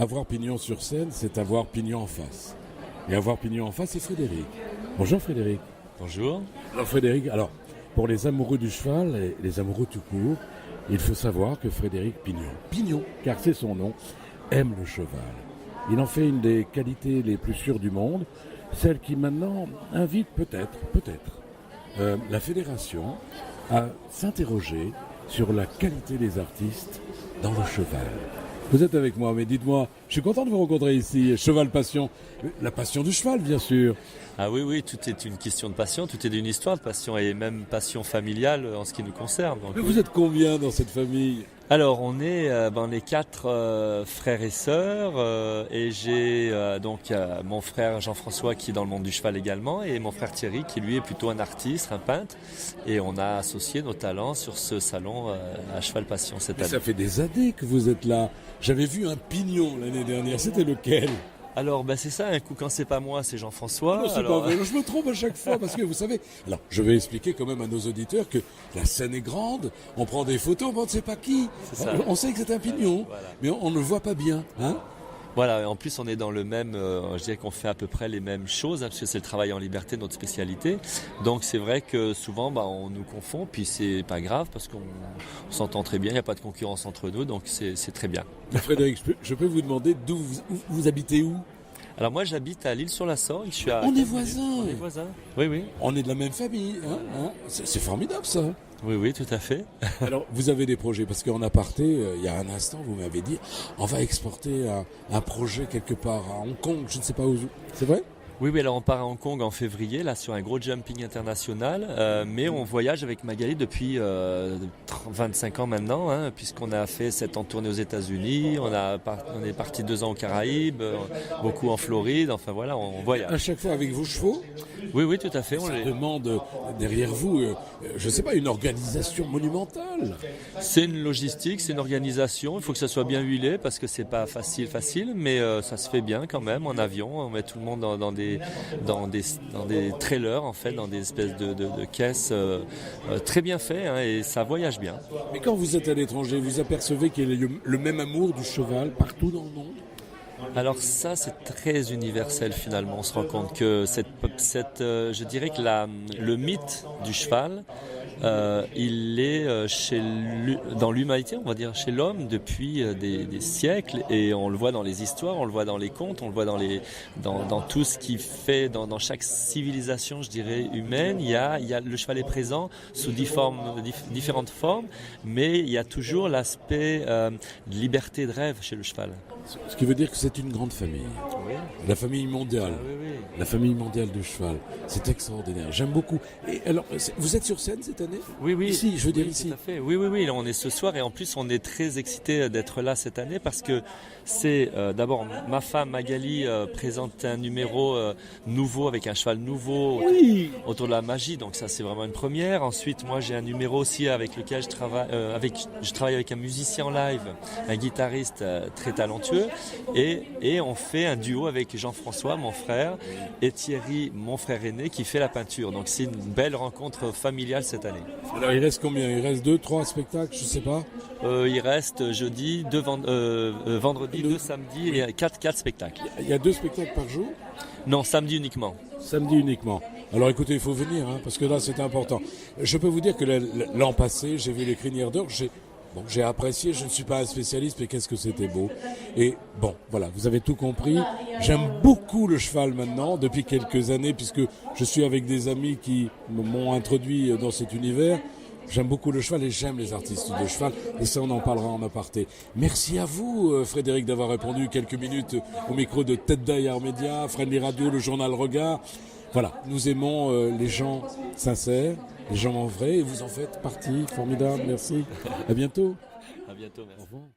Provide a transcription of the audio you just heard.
Avoir pignon sur scène, c'est avoir pignon en face. Et avoir pignon en face, c'est Frédéric. Bonjour Frédéric. Bonjour. Alors Frédéric, pour les amoureux du cheval et les amoureux tout court, il faut savoir que Frédéric Pignon, car c'est son nom, aime le cheval. Il en fait une des qualités les plus sûres du monde, celle qui maintenant invite peut-être, la fédération à s'interroger sur la qualité des artistes dans le cheval. Vous êtes avec moi, mais dites-moi, je suis content de vous rencontrer ici, Cheval Passion. La passion du cheval, bien sûr. Ah oui, tout est une question de passion, tout est d'une histoire de passion et même passion familiale en ce qui nous concerne. Donc, Mais vous êtes combien dans cette famille ? Alors on est 4 frères et sœurs et j'ai mon frère Jean-François qui est dans le monde du cheval également et mon frère Thierry qui lui est plutôt un artiste, un peintre et on a associé nos talents sur ce salon à Cheval Passion cette année. Ça fait des années que vous êtes là. J'avais vu un pignon l'année dernière, c'était lequel ? Alors c'est ça, un coup quand c'est pas moi c'est Jean-François. Non, c'est pas vrai, je me trompe à chaque fois parce que vous savez. Alors je vais expliquer quand même à nos auditeurs que la scène est grande, on prend des photos, on ne sait pas qui. On sait que c'est un pignon, voilà. Mais on ne le voit pas bien. Hein. Voilà, et en plus on est dans le même, je dirais qu'on fait à peu près les mêmes choses, parce que c'est le travail en liberté, notre spécialité. Donc c'est vrai que souvent on nous confond, puis c'est pas grave parce qu'on s'entend très bien, il n'y a pas de concurrence entre nous, donc c'est très bien. Frédéric, je peux vous demander d'où vous habitez où ? Alors moi j'habite à l'Île-sur-la-Sorgue, On est voisins. On est voisins. Oui. On est de la même famille, hein. C'est formidable ça. Oui, tout à fait. Alors, vous avez des projets, parce qu'en aparté, il y a un instant, vous m'avez dit, on va exporter un projet quelque part à Hong Kong, je ne sais pas où. C'est vrai ? Oui, alors on part à Hong Kong en février, là sur un gros jumping international, mais on voyage avec Magali depuis 25 ans maintenant, hein, puisqu'on a fait 7 ans de tournée aux États-Unis, on est parti 2 ans aux Caraïbes, beaucoup en Floride, enfin voilà, on voyage. À chaque fois avec vos chevaux ? Oui, tout à fait. Ça demande derrière vous, je ne sais pas, une organisation monumentale. C'est une logistique, c'est une organisation, il faut que ça soit bien huilé parce que c'est pas facile, mais ça se fait bien quand même en avion, on met tout le monde dans des trailers en fait, dans des espèces de caisses très bien fait hein, et ça voyage bien. Mais quand vous êtes à l'étranger, vous apercevez qu'il y a le même amour du cheval partout dans le monde ? Alors ça c'est très universel finalement, on se rend compte que je dirais que le mythe du cheval il est dans l'humanité, on va dire chez l'homme depuis des siècles et on le voit dans les histoires, on le voit dans les contes, on le voit dans tout ce qui fait dans chaque civilisation, je dirais humaine, il y a le cheval est présent sous différentes formes, mais il y a toujours l'aspect de liberté de rêve chez le cheval. Ce qui veut dire que c'est une grande famille. Oui. La famille mondiale. Oui. La famille mondiale du cheval. C'est extraordinaire. J'aime beaucoup. Et alors, vous êtes sur scène cette année ? Oui. Ici, je veux dire ici. Tout à fait. Oui. Là, on est ce soir et en plus, on est très excités d'être là cette année parce que c'est d'abord ma femme Magali présente un numéro nouveau avec un cheval nouveau autour de la magie. Donc ça, c'est vraiment une première. Ensuite, moi, j'ai un numéro aussi avec lequel je travaille avec un musicien en live, un guitariste très talentueux. Et on fait un duo avec Jean-François, mon frère, et Thierry, mon frère aîné, qui fait la peinture. Donc c'est une belle rencontre familiale cette année. Alors il reste combien ? Il reste 2, 3 spectacles, je ne sais pas. Il reste jeudi, vendredi, 2 samedis et 4 spectacles. Il y a 2 spectacles par jour ? Non, samedi uniquement. Samedi uniquement. Alors écoutez, il faut venir, hein, parce que là c'est important. Je peux vous dire que l'an passé, j'ai vu les Crinières d'Or, j'ai apprécié, je ne suis pas un spécialiste, mais qu'est-ce que c'était beau. Et bon, voilà, vous avez tout compris. J'aime beaucoup le cheval maintenant, depuis quelques années, puisque je suis avec des amis qui m'ont introduit dans cet univers. J'aime beaucoup le cheval et j'aime les artistes de cheval. Et ça, on en parlera en aparté. Merci à vous, Frédéric, d'avoir répondu quelques minutes au micro de Tête d'Ailleurs Média, Friendly Radio, le journal Regard. Voilà, nous aimons les gens sincères, les gens en vrai, et vous en faites partie. Formidable, merci. À bientôt. À bientôt, merci. Au revoir.